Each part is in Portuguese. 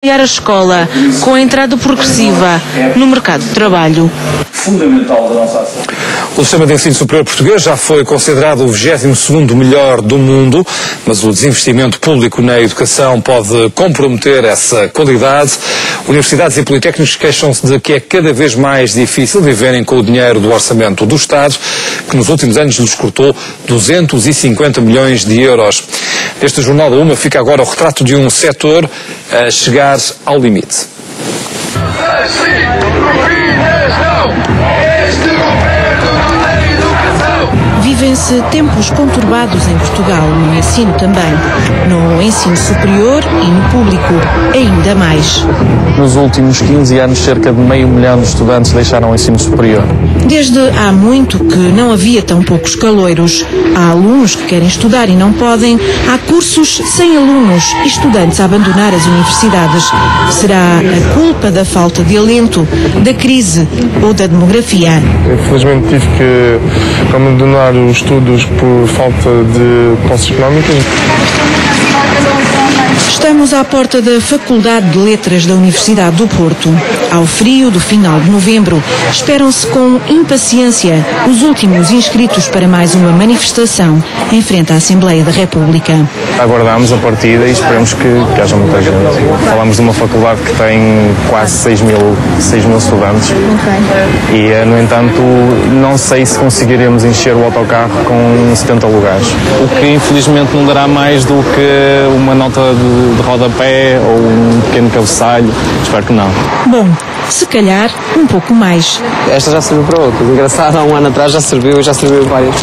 a escola com a entrada progressiva no mercado de trabalho. Fundamental da nossa ação. O sistema de ensino superior português já foi considerado o 22º melhor do mundo, mas o desinvestimento público na educação pode comprometer essa qualidade. Universidades e politécnicos queixam-se de que é cada vez mais difícil viverem com o dinheiro do orçamento do Estado, que nos últimos anos lhes cortou 250 milhões de euros. Neste Jornal da Uma fica agora o retrato de um setor a chegar ao limite. Vivem-se tempos conturbados em Portugal, no ensino também. No ensino superior e no público, ainda mais. Nos últimos 15 anos, cerca de 500 mil de estudantes deixaram o ensino superior. Desde há muito que não havia tão poucos caloiros. Há alunos que querem estudar e não podem. Há cursos sem alunos e estudantes a abandonar as universidades. Será a culpa da falta de alento, da crise ou da demografia? Infelizmente tive que abandonar os estudos por falta de posses económicas. Estamos à porta da Faculdade de Letras da Universidade do Porto. Ao frio do final de novembro, esperam-se com impaciência os últimos inscritos para mais uma manifestação em frente à Assembleia da República. Aguardamos a partida e esperamos que haja muita gente. Falamos de uma faculdade que tem quase 6 mil estudantes. E, no entanto, não sei se conseguiremos encher o autocarro com 70 lugares. O que, infelizmente, não dará mais do que uma nota de rodapé ou um pequeno cabeçalho. Espero que não. Bom, se calhar um pouco mais. Esta já serviu para outras. Engraçado, há um ano atrás já serviu várias.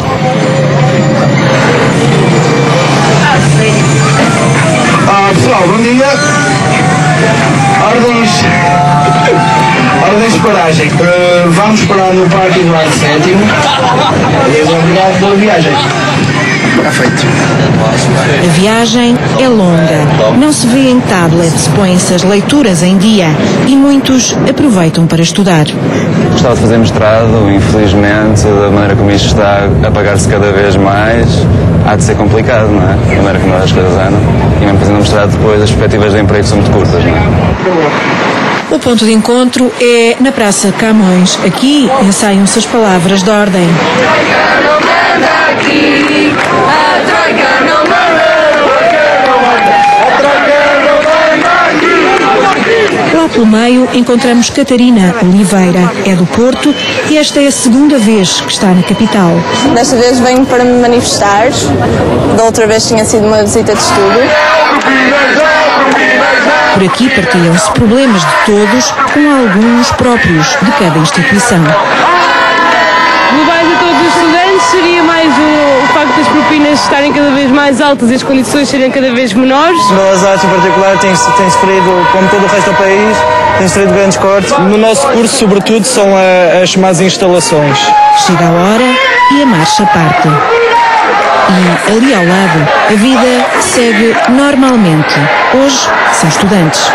Pessoal, bom dia. Ordens de paragem. Vamos parar no parking lá de Sétimo. Obrigado pela viagem. Está feito. A viagem é longa. Não se vê em tablets, põem-se as leituras em dia e muitos aproveitam para estudar. Gostava de fazer mestrado, infelizmente, da maneira como isto está a pagar-se cada vez mais, há de ser complicado, não é? Da maneira como as coisas andam. E mesmo fazendo mestrado depois, as perspectivas de emprego são muito curtas, não é? O ponto de encontro é na Praça Camões. Aqui ensaiam-se as palavras de ordem. Lá pelo meio encontramos Catarina Oliveira, é do Porto e esta é a segunda vez que está na capital. Desta vez venho para me manifestar, da outra vez tinha sido uma visita de estudo. Por aqui partilham-se problemas de todos com alguns próprios de cada instituição. Globais a todos os estudantes seria mais o facto das propinas estarem cada vez mais altas e as condições serem cada vez menores. Belas Artes em particular tem sofrido, como todo o resto do país, tem sofrido grandes cortes. No nosso curso, sobretudo, são as más instalações. Chega a hora e a marcha parte. E ali ao lado, a vida segue normalmente. Hoje são estudantes.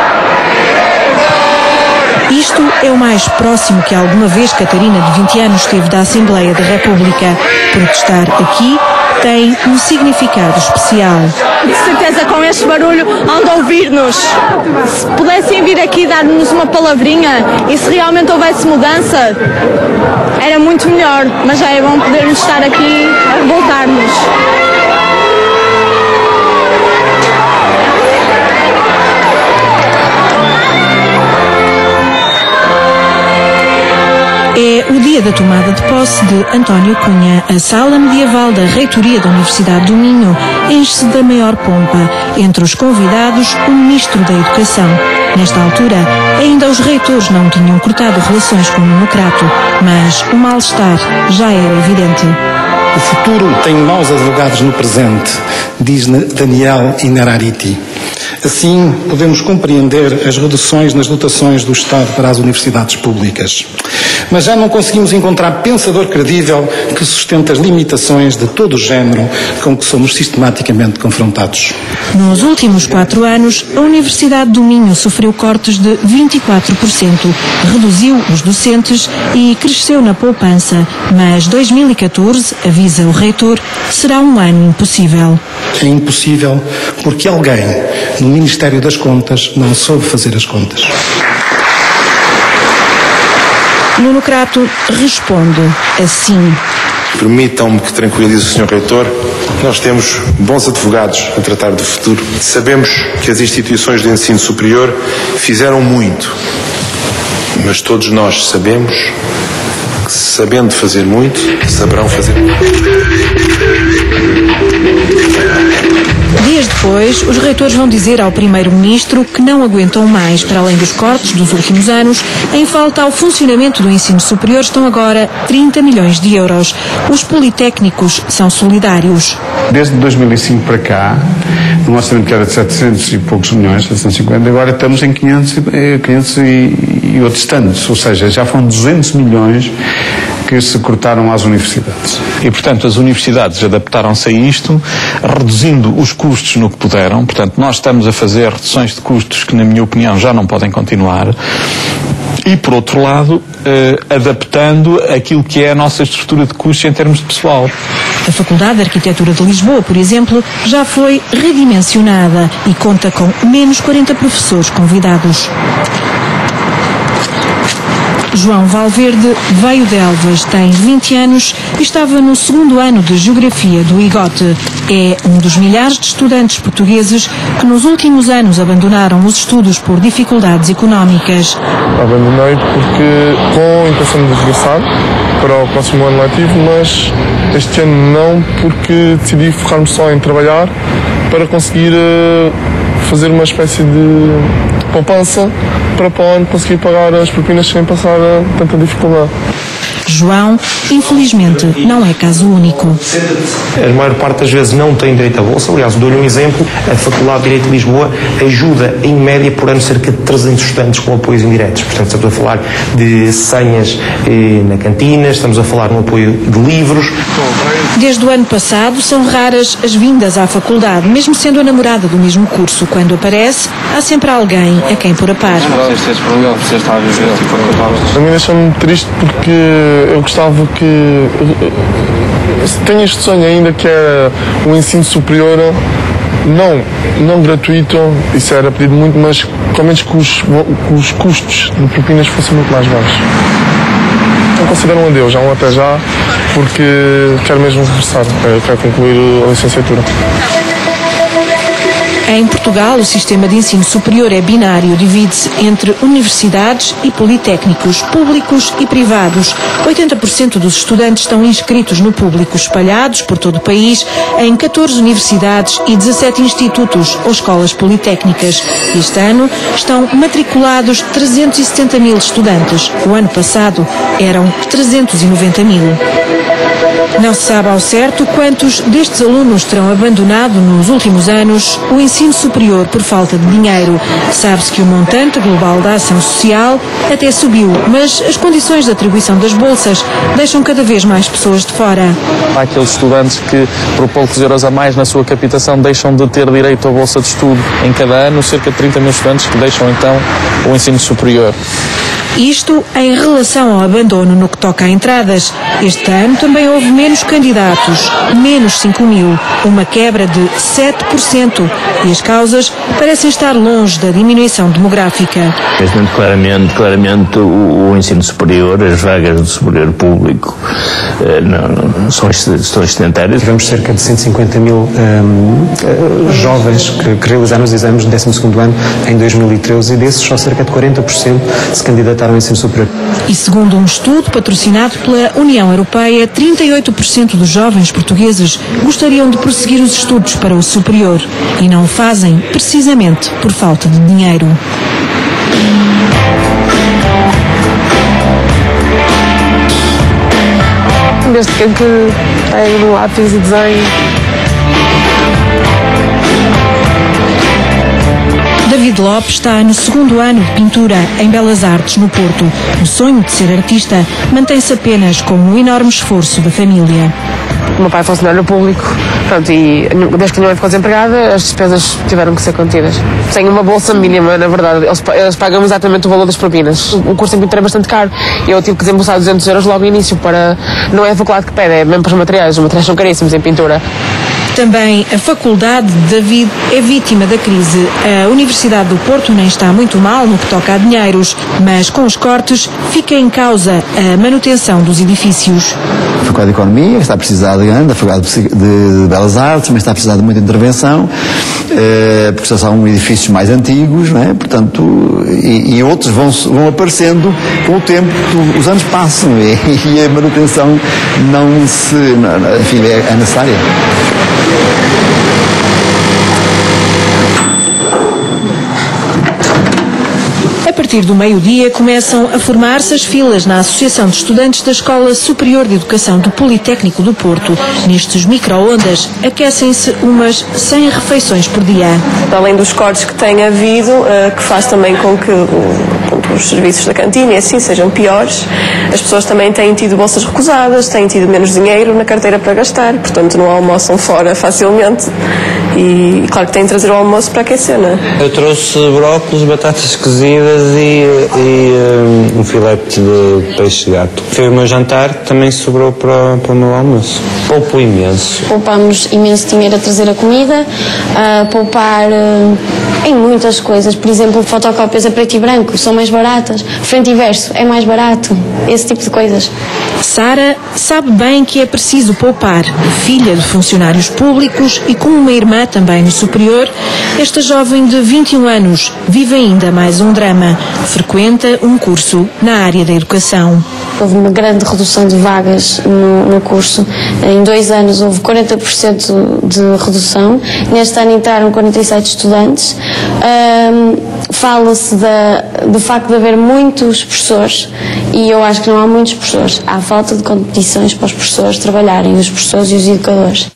Isto é o mais próximo que alguma vez Catarina, de 20 anos, esteve da Assembleia da República. Protestar aqui tem um significado especial. De certeza, com este barulho, hão de ouvir-nos. Se pudessem vir aqui dar-nos uma palavrinha e se realmente houvesse mudança, era muito melhor. Mas já é bom podermos estar aqui a revoltar-nos. É o dia da tomada de posse de António Cunha. A sala medieval da Reitoria da Universidade do Minho enche-se da maior pompa. Entre os convidados, o Ministro da Educação. Nesta altura, ainda os reitores não tinham cortado relações com o Monocrato, mas o mal-estar já era evidente. O futuro tem maus advogados no presente, diz Daniel Inarariti. Assim, podemos compreender as reduções nas dotações do Estado para as universidades públicas. Mas já não conseguimos encontrar pensador credível que sustente as limitações de todo o género com que somos sistematicamente confrontados. Nos últimos 4 anos, a Universidade do Minho sofreu cortes de 24%, reduziu os docentes e cresceu na poupança. Mas 2014, avisa o reitor, será um ano impossível. É impossível porque alguém, no Ministério das Contas não soube fazer as contas. Nuno Crato responde assim. Permitam-me que tranquilize o Sr. Reitor. Nós temos bons advogados a tratar do futuro. Sabemos que as instituições de ensino superior fizeram muito, mas todos nós sabemos que, sabendo fazer muito, saberão fazer muito. Dias depois, os reitores vão dizer ao Primeiro-Ministro que não aguentam mais. Para além dos cortes dos últimos anos, em falta ao funcionamento do ensino superior estão agora 30 milhões de euros. Os politécnicos são solidários. Desde 2005 para cá, no orçamento que era de 700 e poucos milhões, 750, agora estamos em 500 e outros tantos. Ou seja, já foram 200 milhões que se cortaram às universidades. E, portanto, as universidades adaptaram-se a isto, reduzindo os custos no que puderam. Portanto, nós estamos a fazer reduções de custos que, na minha opinião, já não podem continuar. E, por outro lado, adaptando aquilo que é a nossa estrutura de custos em termos de pessoal. A Faculdade de Arquitetura de Lisboa, por exemplo, já foi redimensionada e conta com menos 40 professores convidados. João Valverde veio de Elvas, tem 20 anos e estava no segundo ano de Geografia do IGOT. É um dos milhares de estudantes portugueses que nos últimos anos abandonaram os estudos por dificuldades económicas. Abandonei porque com a intenção de regressar para o próximo ano letivo, mas este ano não, porque decidi focar-me só em trabalhar para conseguir fazer uma espécie de poupança para o ano conseguir pagar as propinas sem passar tanta dificuldade. João, infelizmente, não é caso único. A maior parte das vezes não tem direito à bolsa. Aliás, dou-lhe um exemplo. A Faculdade de Direito de Lisboa ajuda, em média, por ano, cerca de 300 estudantes com apoios indiretos. Portanto, estamos a falar de senhas na cantina, estamos a falar no apoio de livros. Desde o ano passado, são raras as vindas à faculdade, mesmo sendo a namorada do mesmo curso. Quando aparece, há sempre alguém a quem pôr a par. A mim deixa-me triste porque eu gostava que... Tenho este sonho ainda que é o ensino superior, não gratuito, isso era pedido muito, mas pelo menos que os custos de propinas fossem muito mais baixos. Não considero um adeus, já um até já, porque quero mesmo regressar, quero concluir a licenciatura. Em Portugal, o sistema de ensino superior é binário, divide-se entre universidades e politécnicos, públicos e privados. 80% dos estudantes estão inscritos no público, espalhados por todo o país, em 14 universidades e 17 institutos ou escolas politécnicas. Este ano estão matriculados 370 mil estudantes. O ano passado eram 390 mil. Não se sabe ao certo quantos destes alunos terão abandonado nos últimos anos o ensino superior por falta de dinheiro. Sabe-se que o montante global da ação social até subiu, mas as condições de atribuição das bolsas deixam cada vez mais pessoas de fora. Há aqueles estudantes que, por poucos euros a mais na sua capitação, deixam de ter direito à bolsa de estudo. Em cada ano, cerca de 30 mil estudantes que deixam, então, o ensino superior. Isto em relação ao abandono no que toca a entradas. Este ano também houve menos candidatos, menos 5 mil, uma quebra de 7%. E as causas parecem estar longe da diminuição demográfica. Claramente o ensino superior, as vagas do superior público são extentárias. Tivemos cerca de 150 mil jovens que realizaram os exames do 12º ano em 2013 e desses só cerca de 40% se candidataram ao ensino superior. E segundo um estudo patrocinado pela União Europeia, 38% dos jovens portugueses gostariam de prosseguir os estudos para o superior e não o fazem precisamente por falta de dinheiro. Desde que pego no lápis e desenho. David Lopes está no segundo ano de pintura em Belas Artes, no Porto. O sonho de ser artista mantém-se apenas com um enorme esforço da família. O meu pai é funcionário público, pronto, e desde que a minha mãe ficou desempregada, as despesas tiveram que ser contidas. Tenho uma bolsa mínima, na verdade, eles pagam exatamente o valor das propinas. O curso em pintura é bastante caro, eu tive que desembolsar 200 euros logo no início, não é a faculdade que pede, é mesmo para os materiais são caríssimos em pintura. Também a Faculdade de David é vítima da crise. A Universidade do Porto nem está muito mal no que toca a dinheiros, mas com os cortes fica em causa a manutenção dos edifícios. A Faculdade de Economia está a precisar de grande, a Faculdade de Belas Artes também está a precisar de muita intervenção, porque já são edifícios mais antigos, não é? Portanto, e outros vão aparecendo com o tempo, os anos passam e a manutenção enfim, é necessária. A partir do meio-dia começam a formar-se as filas na Associação de Estudantes da Escola Superior de Educação do Politécnico do Porto. Nestes micro-ondas aquecem-se umas 100 refeições por dia. Além dos cortes que tem havido, que faz também com que os serviços da cantina e assim sejam piores, as pessoas também têm tido bolsas recusadas, têm tido menos dinheiro na carteira para gastar, portanto não almoçam fora facilmente e claro que têm de trazer o almoço para aquecer, não é? Eu trouxe brócolis, batatas cozidas e um filete de peixe gato. Foi o meu jantar, também sobrou para o meu almoço. Poupo imenso. Poupamos imenso dinheiro a trazer a comida, a poupar em muitas coisas. Por exemplo, fotocópias a preto e branco são mais baratas, frente e verso é mais barato, esse tipo de coisas. Sara sabe bem que é preciso poupar. Filha de funcionários públicos e com uma irmã também no superior, esta jovem de 21 anos vive ainda mais um drama. Frequenta um curso na área da educação. Houve uma grande redução de vagas no curso. Em 2 anos houve 40% de redução. Neste ano entraram 47 estudantes. Fala-se do facto de haver muitos professores e eu acho que não há muitos professores. Há falta de condições para os professores trabalharem, os professores e os educadores.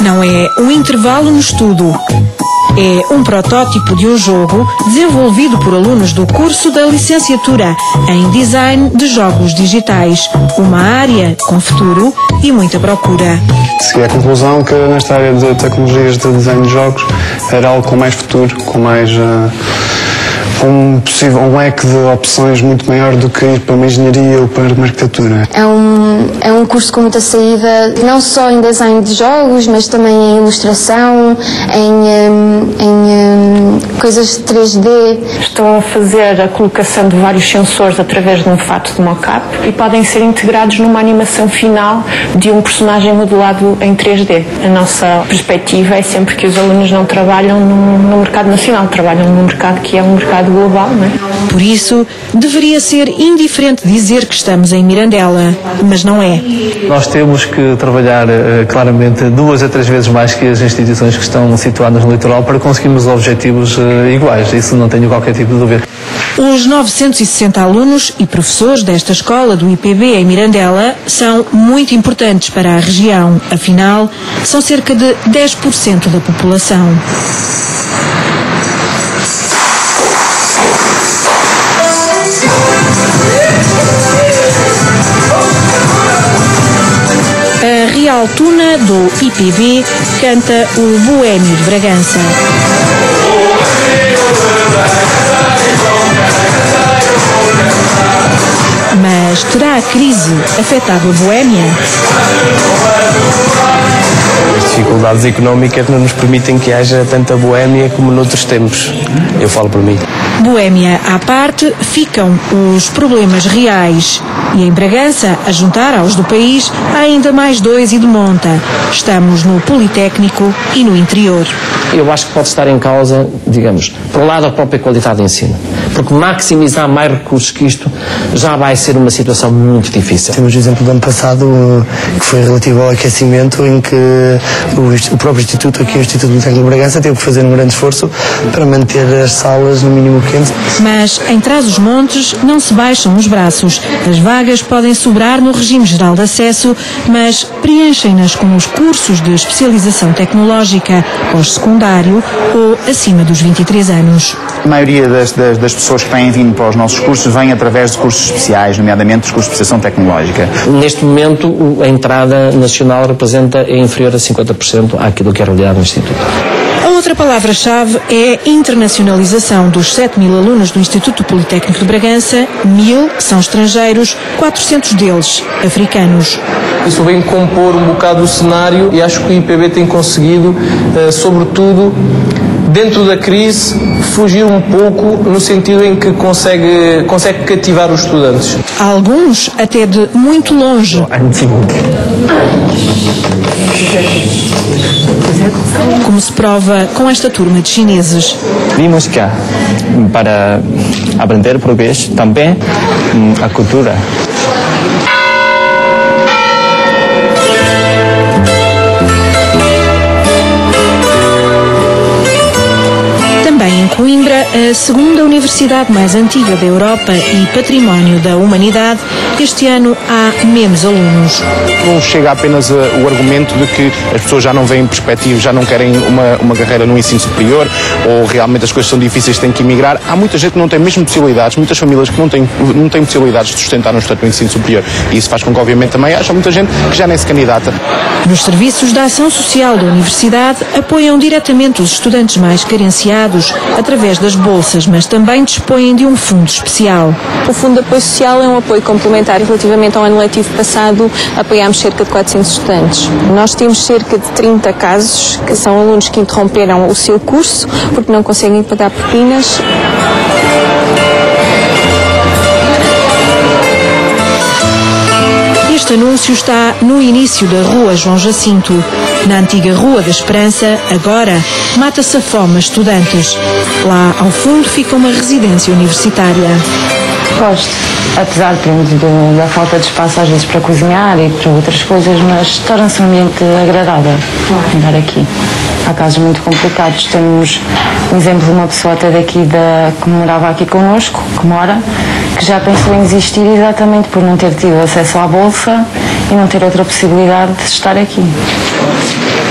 Não é um intervalo no estudo. É um protótipo de um jogo desenvolvido por alunos do curso da licenciatura em Design de Jogos Digitais. Uma área com futuro e muita procura. Cheguei à conclusão que nesta área de tecnologias de design de jogos era algo com mais futuro, com mais... um leque de opções muito maior do que ir para uma engenharia ou para uma arquitetura. É um curso com muita saída, não só em design de jogos, mas também em ilustração, em coisas de 3D. Estão a fazer a colocação de vários sensores através de um fato de mock-up e podem ser integrados numa animação final de um personagem modelado em 3D. A nossa perspectiva é sempre que os alunos não trabalham no mercado nacional, trabalham no mercado que é um mercado global, não é? Por isso, deveria ser indiferente dizer que estamos em Mirandela, mas não é. Nós temos que trabalhar claramente 2 a 3 vezes mais que as instituições que estão situadas no litoral para conseguirmos objetivos iguais, isso não tenho qualquer tipo de dúvida. Os 960 alunos e professores desta escola do IPB em Mirandela são muito importantes para a região, afinal, são cerca de 10% da população. A Real Tuna do IPB canta o Boémio de Bragança. Mas terá a crise afetado a Boémia? As dificuldades económicas não nos permitem que haja tanta boémia como noutros tempos. Eu falo por mim. Boémia à parte, ficam os problemas reais. E em Bragança, a juntar aos do país, há ainda mais 2 e de monta. Estamos no Politécnico e no interior. Eu acho que pode estar em causa, digamos, por um lado a própria qualidade de ensino. Porque maximizar mais recursos que isto já vai ser uma situação muito difícil. Temos o exemplo do ano passado, que foi relativo ao aquecimento, em que o próprio Instituto, aqui o Instituto Politécnico de Bragança, teve que fazer um grande esforço para manter as salas no mínimo quente. Mas em Trás-os-Montes não se baixam os braços. As vagas podem sobrar no regime geral de acesso, mas preenchem-nas com os cursos de especialização tecnológica, pós-secundário ou acima dos 23 anos. A maioria das pessoas que têm vindo para os nossos cursos vem através de cursos especiais, nomeadamente os cursos de especialização tecnológica. Neste momento, a entrada nacional representa inferior a 50% àquilo que é a realidade do Instituto. A outra palavra-chave é internacionalização. Dos 7.000 alunos do Instituto Politécnico de Bragança, 1.000 são estrangeiros, 400 deles africanos. Isso vem compor um bocado o cenário e acho que o IPB tem conseguido, sobretudo, dentro da crise, fugir um pouco no sentido em que consegue cativar os estudantes. Alguns até de muito longe. Como se prova com esta turma de chineses. Vimos cá para aprender português, também a cultura. Também em Coimbra, a segunda universidade mais antiga da Europa e património da humanidade, este ano há menos alunos. Não chega apenas o argumento de que as pessoas já não veem perspectivas, já não querem uma carreira no ensino superior, ou realmente as coisas são difíceis, têm que emigrar. Há muita gente que não tem mesmo possibilidades, muitas famílias que não têm possibilidades de sustentar no estatuto do ensino superior. E isso faz com que, obviamente, também haja muita gente que já nem se candidata. Nos serviços da ação social da universidade, apoiam diretamente os estudantes mais carenciados através das bolsas, mas também dispõem de um fundo especial. O Fundo de Apoio Social é um apoio complementar. Relativamente ao ano letivo passado, apoiámos cerca de 400 estudantes. Nós temos cerca de 30 casos, que são alunos que interromperam o seu curso porque não conseguem pagar propinas. Este anúncio está no início da Rua João Jacinto. Na antiga Rua da Esperança, agora, mata-se a fome a estudantes. Lá, ao fundo, fica uma residência universitária. Gosto, apesar da falta de espaço às vezes para cozinhar e para outras coisas, mas torna-se um ambiente agradável andar aqui. Há casos muito complicados. Temos um exemplo de uma pessoa até daqui que morava aqui connosco, que mora, que já pensou em desistir exatamente por não ter tido acesso à bolsa e não ter outra possibilidade de estar aqui.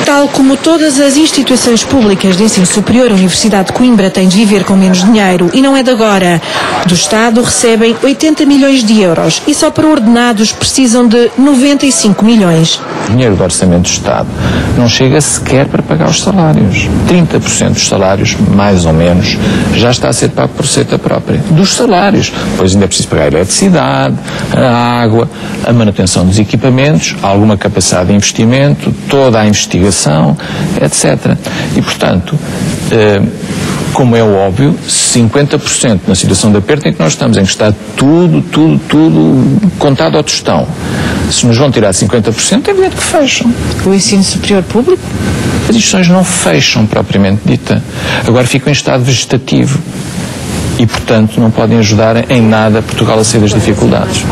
Tal como todas as instituições públicas de ensino superior, a Universidade de Coimbra tem de viver com menos dinheiro e não é de agora. Do Estado recebem 80 milhões de euros e só para ordenados precisam de 95 milhões. O dinheiro do orçamento do Estado não chega sequer para pagar os salários. 30% dos salários, mais ou menos, já está a ser pago por receita própria. Dos salários. Depois ainda é preciso pagar a eletricidade, a água, a manutenção dos equipamentos, alguma capacidade de investimento, toda a investigação, etc. E, portanto, como é óbvio, 50% na situação de aperto em que nós estamos, em que está tudo contado ao tostão. Se nos vão tirar 50%, é evidente que fecham. O ensino superior público? As instituições não fecham, propriamente dita. Agora ficam em estado vegetativo. E, portanto, não podem ajudar em nada Portugal a sair das dificuldades.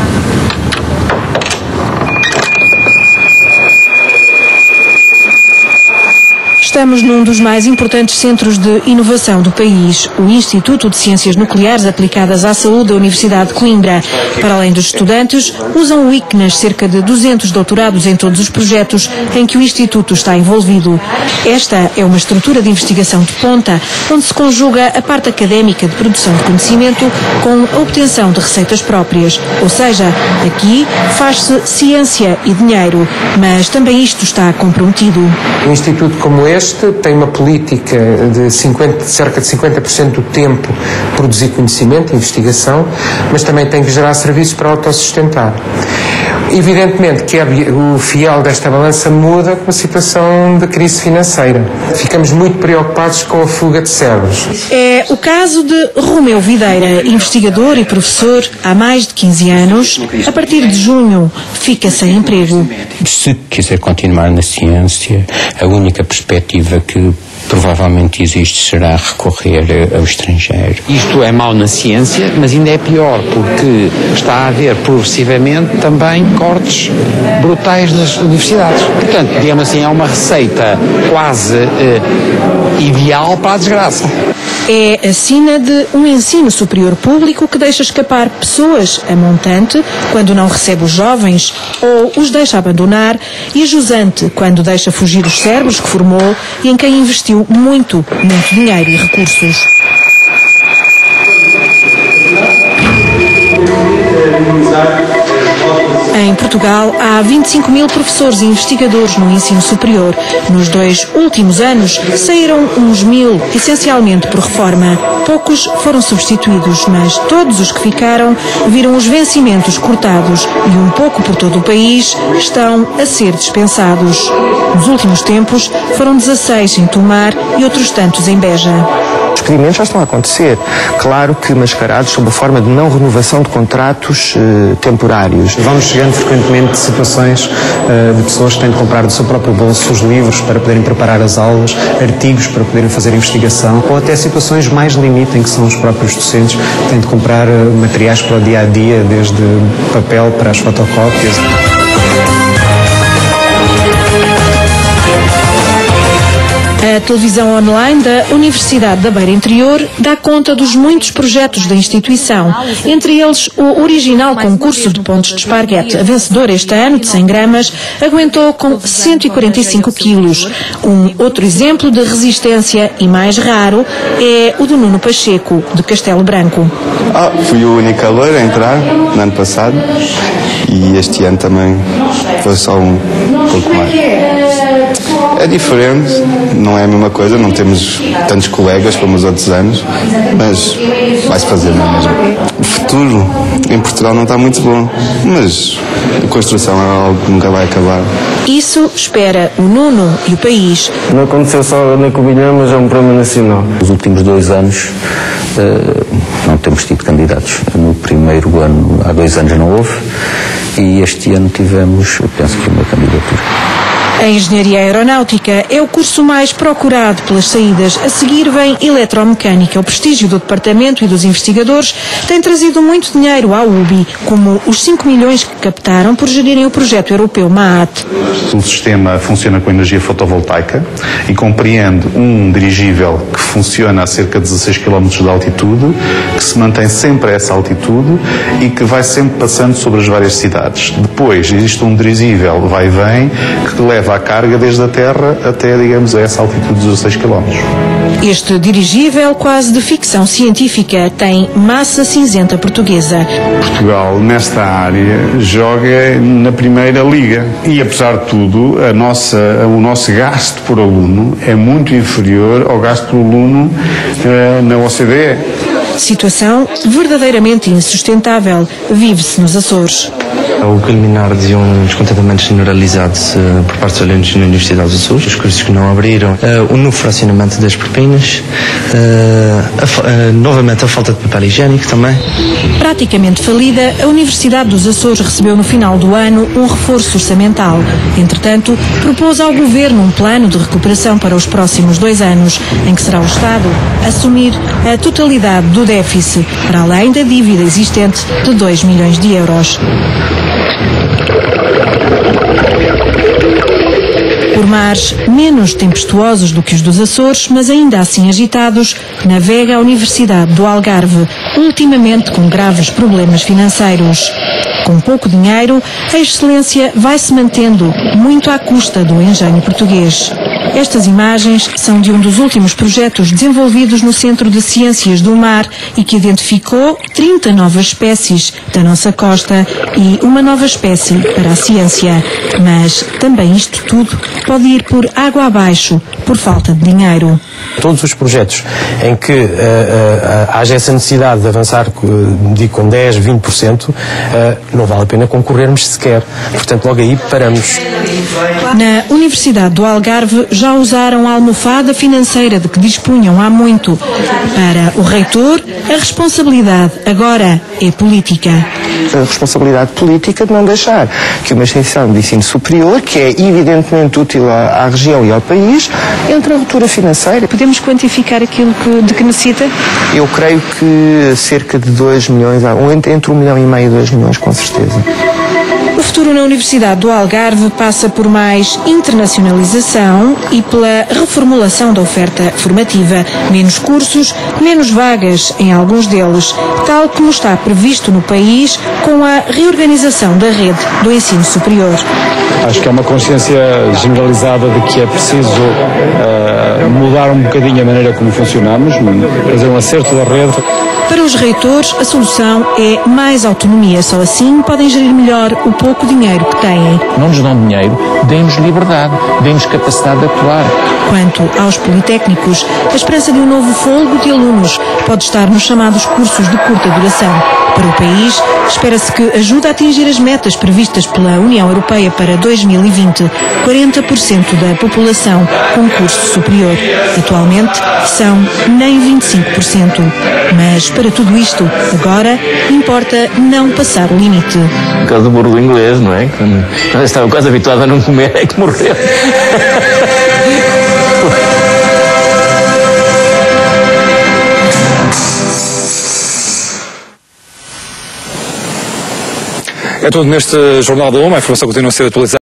Estamos num dos mais importantes centros de inovação do país, o Instituto de Ciências Nucleares Aplicadas à Saúde da Universidade de Coimbra. Para além dos estudantes, usam o ICNAS cerca de 200 doutorados em todos os projetos em que o Instituto está envolvido. Esta é uma estrutura de investigação de ponta, onde se conjuga a parte académica de produção de conhecimento com a obtenção de receitas próprias. Ou seja, aqui faz-se ciência e dinheiro, mas também isto está comprometido. Um instituto como este tem uma política de cerca de 50% do tempo produzir conhecimento, investigação, mas também tem que gerar serviços para autossustentar. Evidentemente que o fiel desta balança muda com a situação de crise financeira. Ficamos muito preocupados com a fuga de cérebros. É o caso de Romeu Videira, investigador e professor há mais de 15 anos. A partir de junho, fica sem emprego. Se quiser continuar na ciência, a única perspectiva que provavelmente existe será recorrer ao estrangeiro. Isto é mau na ciência, mas ainda é pior porque está a haver progressivamente também cortes brutais nas universidades. Portanto, digamos assim, é uma receita quase ideal para a desgraça. É a sina de um ensino superior público que deixa escapar pessoas a montante quando não recebe os jovens ou os deixa abandonar e a jusante quando deixa fugir os cérebros que formou e em quem investiu muito dinheiro e recursos. Em Portugal, há 25 mil professores e investigadores no ensino superior. Nos 2 últimos anos, saíram uns 1000, essencialmente por reforma. Poucos foram substituídos, mas todos os que ficaram viram os vencimentos cortados e um pouco por todo o país estão a ser dispensados. Nos últimos tempos, foram 16 em Tomar e outros tantos em Beja. Os despedimentos já estão a acontecer, claro que mascarados sob a forma de não renovação de contratos temporários. Vamos chegando frequentemente situações de pessoas que têm de comprar do seu próprio bolso os livros para poderem preparar as aulas, artigos para poderem fazer investigação, ou até situações mais limite em que são os próprios docentes que têm de comprar materiais para o dia-a-dia, desde papel para as fotocópias. A televisão online da Universidade da Beira Interior dá conta dos muitos projetos da instituição, entre eles o original concurso de pontos de esparguete. A vencedora este ano, de 100 gramas, aguentou com 145 quilos. Um outro exemplo de resistência e mais raro é o do Nuno Pacheco, de Castelo Branco. Fui o único loiro a entrar no ano passado e este ano também foi só um pouco mais. É diferente, não é a mesma coisa, não temos tantos colegas como os outros anos, mas vai-se fazer mesmo. O futuro em Portugal não está muito bom, mas a construção é algo que nunca vai acabar. Isso espera o Nuno e o país. Não aconteceu só na Covilhã, mas é um problema nacional. Nos últimos 2 anos não temos tido candidatos. No primeiro ano, há 2 anos não houve, e este ano tivemos, penso que uma candidatura. A Engenharia Aeronáutica é o curso mais procurado pelas saídas. A seguir vem Eletromecânica. O prestígio do departamento e dos investigadores tem trazido muito dinheiro à UBI, como os 5 milhões que captaram por gerirem o projeto europeu MAAT. O sistema funciona com energia fotovoltaica e compreende um dirigível que funciona a cerca de 16 km de altitude, que se mantém sempre a essa altitude e que vai sempre passando sobre as várias cidades. Depois existe um dirigível vai e vem que leva a carga desde a terra até, digamos, a essa altitude de 16 km. Este dirigível, quase de ficção científica, tem massa cinzenta portuguesa. Portugal, nesta área, joga na primeira liga e, apesar de tudo, o nosso gasto por aluno é muito inferior ao gasto por aluno na OCDE. Situação verdadeiramente insustentável. Vive-se nos Açores. O culminar de um descontentamento generalizado por parte dos alunos na Universidade dos Açores, os cursos que não abriram, o novo fracionamento das propinas, novamente a falta de papel higiênico também. Praticamente falida, a Universidade dos Açores recebeu no final do ano um reforço orçamental. Entretanto, propôs ao Governo um plano de recuperação para os próximos 2 anos, em que será o Estado a assumir a totalidade do déficit, para além da dívida existente de 2 milhões de euros. Por mares menos tempestuosos do que os dos Açores, mas ainda assim agitados, navega a Universidade do Algarve, ultimamente com graves problemas financeiros. Com pouco dinheiro, a excelência vai se mantendo muito à custa do engenho português. Estas imagens são de um dos últimos projetos desenvolvidos no Centro de Ciências do Mar e que identificou 30 novas espécies da nossa costa e uma nova espécie para a ciência. Mas também isto tudo pode ir por água abaixo por falta de dinheiro. Todos os projetos em que haja essa necessidade de avançar, digo, com 10, 20%, não vale a pena concorrermos sequer. Portanto, logo aí paramos. Na Universidade do Algarve já usaram a almofada financeira de que dispunham há muito. Para o reitor, a responsabilidade agora é política. A responsabilidade política de não deixar que uma instituição de ensino superior, que é evidentemente útil à região e ao país, entre a ruptura financeira. Podemos quantificar aquilo de que necessita? Eu creio que cerca de 2 milhões, entre 1,5 milhão e 2 milhões, com certeza. O futuro na Universidade do Algarve passa por mais internacionalização e pela reformulação da oferta formativa. Menos cursos, menos vagas em alguns deles, tal como está previsto no país com a reorganização da rede do ensino superior. Acho que é uma consciência generalizada de que é preciso mudar um bocadinho a maneira como funcionamos, fazer um acerto da rede. Para os reitores, a solução é mais autonomia. Só assim podem gerir melhor o pouco pouco dinheiro que têm. Não nos dão dinheiro, deem-nos liberdade, deem-nos capacidade de atuar. Quanto aos politécnicos, a esperança de um novo fôlego de alunos pode estar nos chamados cursos de curta duração. Para o país, espera-se que ajude a atingir as metas previstas pela União Europeia para 2020, 40% da população com curso superior. Atualmente, são nem 25%. Mas, para tudo isto, agora, importa não passar o limite. Por causa do burro do inglês, não é? Quando eu estava quase habituado a não comer, é que morreu. É tudo neste Jornal da Uma. A informação continua a ser atualizada.